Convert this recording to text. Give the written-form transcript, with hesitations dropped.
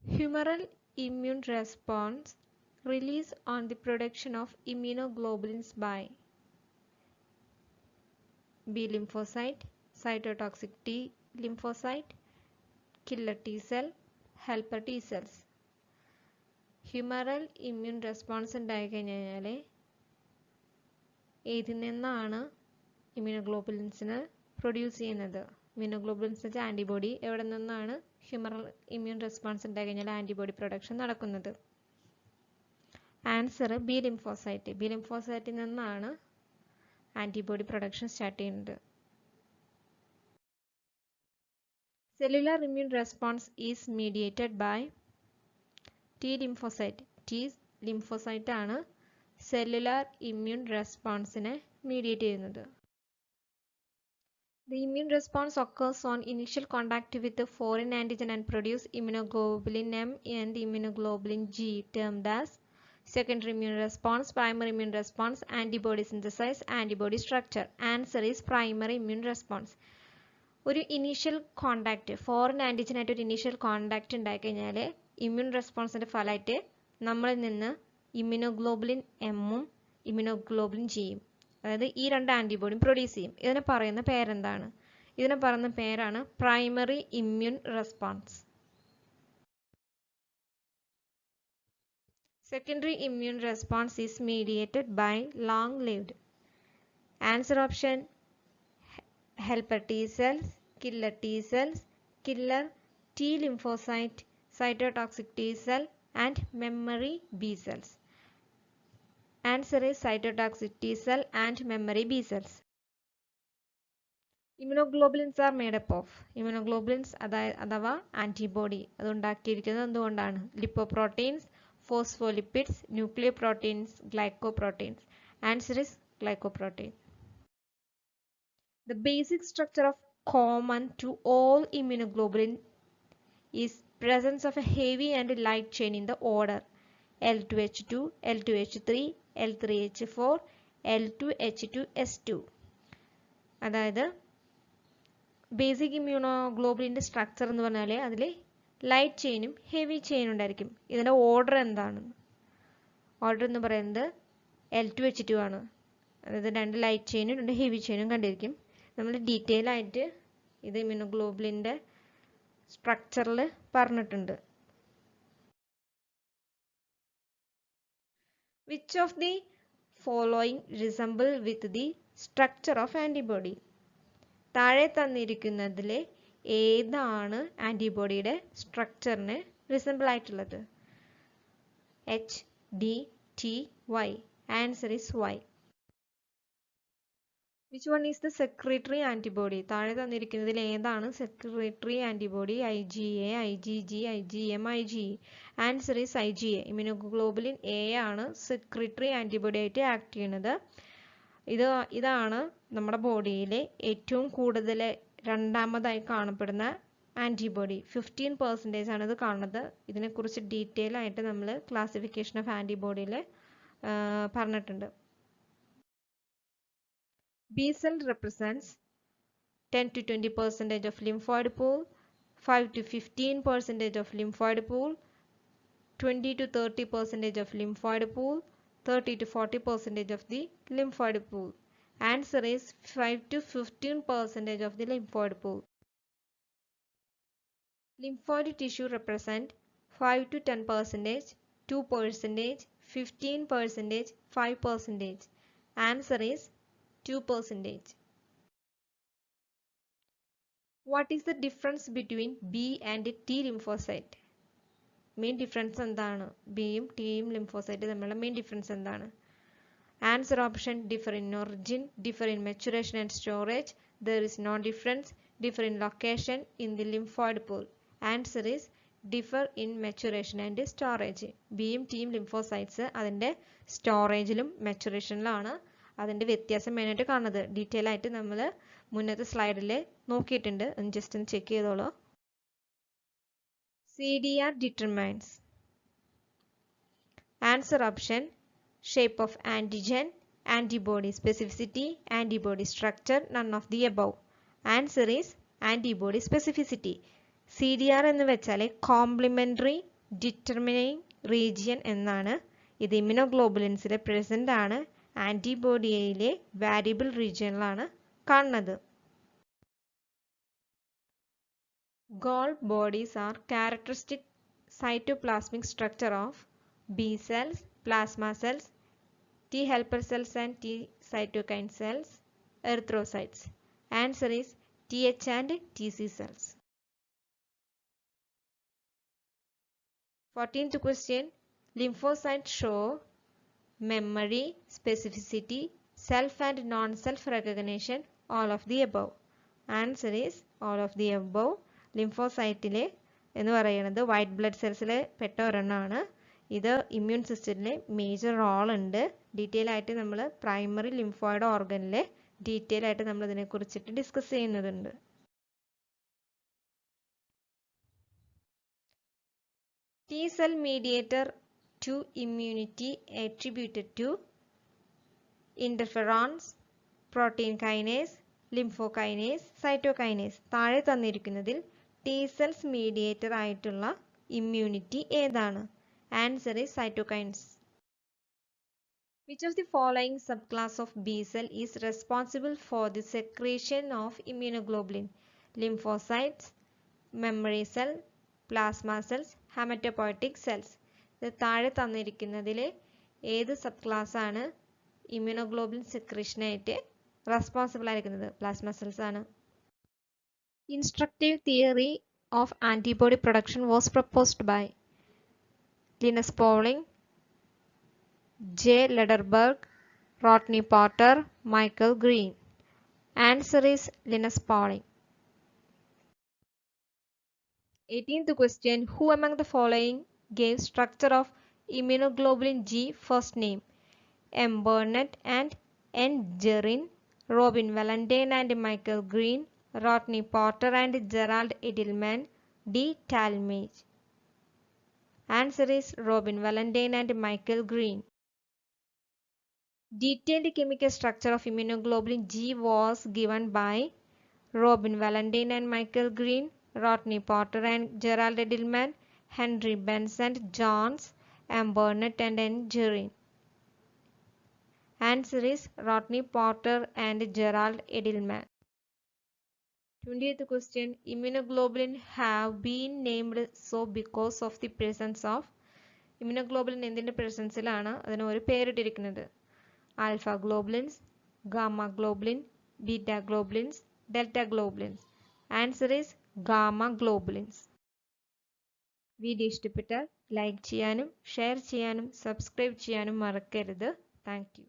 Humoral immune response relies on the production of immunoglobulins by B lymphocyte, cytotoxic T lymphocyte, killer T cell, helper T cells. Humoral immune response ഉണ്ടായി കഴിഞ്ഞാൽ ഏതിൽ നിന്നാണ് ഇമ്മ്യൂണോഗ്ലോബുലിൻസിന് produce ചെയ്യുന്നത്? Immunoglobulins വെച്ചാൽ antibody. എവിടെ നിന്നാണ് ഹ്യൂമറൽ ഇമ്മ്യൂൺ റെസ്പോൺസ് ഉണ്ടായി കഴിഞ്ഞാൽ ആൻറ്റിബോഡി പ്രൊഡക്ഷൻ നടക്കുന്നത്? Answer B lymphocyte. ബി ലിംഫോസൈറ്റിൽ നിന്നാണ് ആൻറ്റിബോഡി പ്രൊഡക്ഷൻ സ്റ്റാർട്ട് ചെയ്യുന്നത്. Cellular immune response is mediated by T lymphocyte. T lymphocyte ആണ് സെല്ലുലാർ ഇമ്മ്യൂൺ റെസ്പോൺസിനെ മീഡിയേറ്റ് ചെയ്യുന്നത്. The immune response occurs on initial contact with the foreign antigen and produce immunoglobulin M and immunoglobulin G, termed as secondary immune response, primary immune response, antibody synthesis, antibody structure. Answer is primary immune response. ഒരു initial contact, foreign ആൻറ്റിജനായിട്ട് ഒരു initial contact ഉണ്ടായി കഴിഞ്ഞാൽ immune റെസ്പോൺസിൻ്റെ ഫലമായിട്ട് നമ്മളിൽ നിന്ന് immunoglobulin എമ്മും immunoglobulin ജിയും, അതായത് ഈ രണ്ട് ആൻറ്റിബോഡിയും പ്രൊഡ്യൂസ് ചെയ്യും. ഇതിനെ പറയുന്ന പേരെന്താണ്? ഇതിനെ പറയുന്ന പേരാണ് primary immune response. Secondary immune response is mediated by long lived. Answer option helper T cells, killer T cells, killer T lymphocyte, cytotoxic T cell and memory B cells. Answer is cytotoxic T cell and memory B cells. Immunoglobulins are made up of. Immunoglobulins അഥവാ antibody അത് ഉണ്ടാക്കിയിരിക്കുന്നത് എന്തുകൊണ്ടാണ്? Lipoproteins, phospholipids, nucleoproteins, glycoproteins. Answer is glycoprotein. The basic structure of common to all immunoglobulin is presence of a heavy and light chain in the order L2H2, L2H3, L3H4, L2H2S2. അതായത് basic ഇമ്മ്യൂണോഗ്ലോബുലിൻ്റെ structure എന്ന് പറഞ്ഞാൽ അതിൽ light ചെയിനും heavy ചെയിനും ഉണ്ടായിരിക്കും. ഇതിൻ്റെ order എന്താണ്? Order എന്ന് പറയുന്നത് L2H2 ആണ്. അതായത് രണ്ട് ലൈറ്റ് ചെയിനും രണ്ട് ഹെവി ചെയിനും കണ്ടിരിക്കും. നമ്മൾ ഡീറ്റെയിൽ ആയിട്ട് ഇത് ഇമ്മ്യൂണോഗ്ലോബുലിൻ്റെ സ്ട്രക്ചറിൽ പറഞ്ഞിട്ടുണ്ട്. Which of the following resemble with the structure of antibody? താഴെ തന്നിരിക്കുന്നതിൽ ഏതാണ് ആൻറ്റിബോഡിയുടെ സ്ട്രക്ചറിന് റിസംബിൾ ആയിട്ടുള്ളത്? H, D, T, Y. Answer is Y. Which one is the secretory antibody? താഴെ തന്നിരിക്കുന്നതിൽ ഏതാണ് secretary antibody? IgA, IgG, IgM, IgE. Answer is IgA. Immunoglobulin A ആണ് secretary antibody ആയിട്ട് act ചെയ്യുന്നത്. ഇതാണ് നമ്മുടെ ബോഡിയിൽ ഏറ്റവും കൂടുതൽ രണ്ടാമതായി കാണപ്പെടുന്ന ആൻറ്റിബോഡി. 15% ആണ് ഇത് കാണുന്നത്. ഇതിനെക്കുറിച്ച് ഡീറ്റെയിൽ ആയിട്ട് നമ്മൾ ക്ലാസിഫിക്കേഷൻ ഓഫ് ആൻറ്റിബോഡിയിൽ പറഞ്ഞിട്ടുണ്ട്. B cell represents 10 to 20% of lymphoid pool, 5 to 15% of lymphoid pool, 20 to 30% of lymphoid pool, 30 to 40% of the lymphoid pool. Answer is 5 to 15% of the lymphoid pool. Lymphoid tissue represent 5 to 10%, 2%, 15%, 5%. Answer is 2%. What is the difference between B and T lymphocyte? Main difference എന്താണ്? ബിയും ടിയും lymphocyte തമ്മിലുള്ള main difference എന്താണ്? Answer option differ in origin, differ in maturation and storage. There is no difference. Differ in location in the lymphoid pool. Answer is differ in maturation and storage. ബിയും ടിയും lymphocytes അതിൻ്റെ സ്റ്റോറേജിലും മെച്ചുറേഷനിലാണ് അതിൻ്റെ വ്യത്യാസം മെയിനായിട്ട് കാണുന്നത്. Detail ആയിട്ട് നമ്മൾ മുന്നത്തെ സ്ലൈഡിൽ നോക്കിയിട്ടുണ്ട്. ജസ്റ്റ് ഒന്ന് ചെക്ക് ചെയ്തോളൂ. CDR determines. Answer option shape of antigen, antibody specificity, antibody structure, none of the above. Answer is antibody specificity. CDR എന്ന് വെച്ചാൽ കോംപ്ലിമെൻ്ററി ഡിറ്റർമിനിങ് റീജിയൻ എന്നാണ്. ഇത് ഇമ്യൂണോഗ്ലോബുലിൻസിലെ പ്രസന്റ് ആണ്. ആന്റിബോഡിയിലെ വാരിയബിൾ റീജിയനിലാണ് കാണുന്നത്. Golgi bodies are characteristic cytoplasmic structure of B cells, plasma cells, T helper cells and T cytokine cells, erythrocytes. Answer is TH and TC cells. 14th question. Lymphocytes show memory, specificity, self and non-self recognition, all of the above. Answer is all of the above. ലിംഫോസൈറ്റിലെ എന്ന് പറയുന്നത് white blood സെൽസിലെ പെട്ട ഒരെണ്ണമാണ്. ഇത് immune സിസ്റ്റത്തിലെ major role ഉണ്ട്. Detail ആയിട്ട് നമ്മൾ primary lymphoid ഓർഗനിലെ detail ആയിട്ട് നമ്മൾ ഇതിനെക്കുറിച്ചിട്ട് ഡിസ്കസ് ചെയ്യുന്നുണ്ട്. T cell mediator to immunity attributed to interferons, protein kinase, lymphokinase, cytokinase. താഴെ തന്നിരിക്കുന്നതിൽ T cells mediator ആയിട്ടുള്ള immunity ഏതാണ്? Answer is cytokines. Which of the following subclass of B cell is responsible for the secretion of immunoglobulin? Lymphocytes, memory cell, plasma cells, hematopoietic cells. ഇത് താഴെ തന്നിരിക്കുന്നതിൽ ഏത് sub class ആണ് immunoglobulin സെക്രീഷനായിട്ട് responsible ആയിരിക്കുന്നത്? Plasma cells ആണ്. Instructive theory of antibody production was proposed by Linus Pauling, J. Lederberg, Rodney Potter, Michael Green. Answer is Linus Pauling. 18th question. Who among the following gave structure of immunoglobulin G first name? M. Burnett and N. Gerin, Robin Valentine and Michael Green, Rodney Potter and Gerald Edelman, D. Talmage. Answer is Robin Valentine and Michael Green. Detailed chemical structure of immunoglobulin G was given by Robin Valentine and Michael Green, Rodney Potter and Gerald Edelman, Henry Benson, Johns, M. Burnett and N. Gerin. Answer is Rodney Potter and Gerald Edelman. 20th question. Immunoglobulin have been named so because of the presence of immunoglobulin എന്തിൻ്റെ പ്രസൻസിലാണ് അതിന് ഒരു പേരിട്ടിരിക്കുന്നത്? Alpha globulins, gamma globulin, beta globulins, delta globulins. Answer is gamma globulins. Video ഇഷ്ടപ്പെട്ടാൽ like ചെയ്യാനും share ചെയ്യാനും subscribe ചെയ്യാനും മറക്കരുത്. Thank U.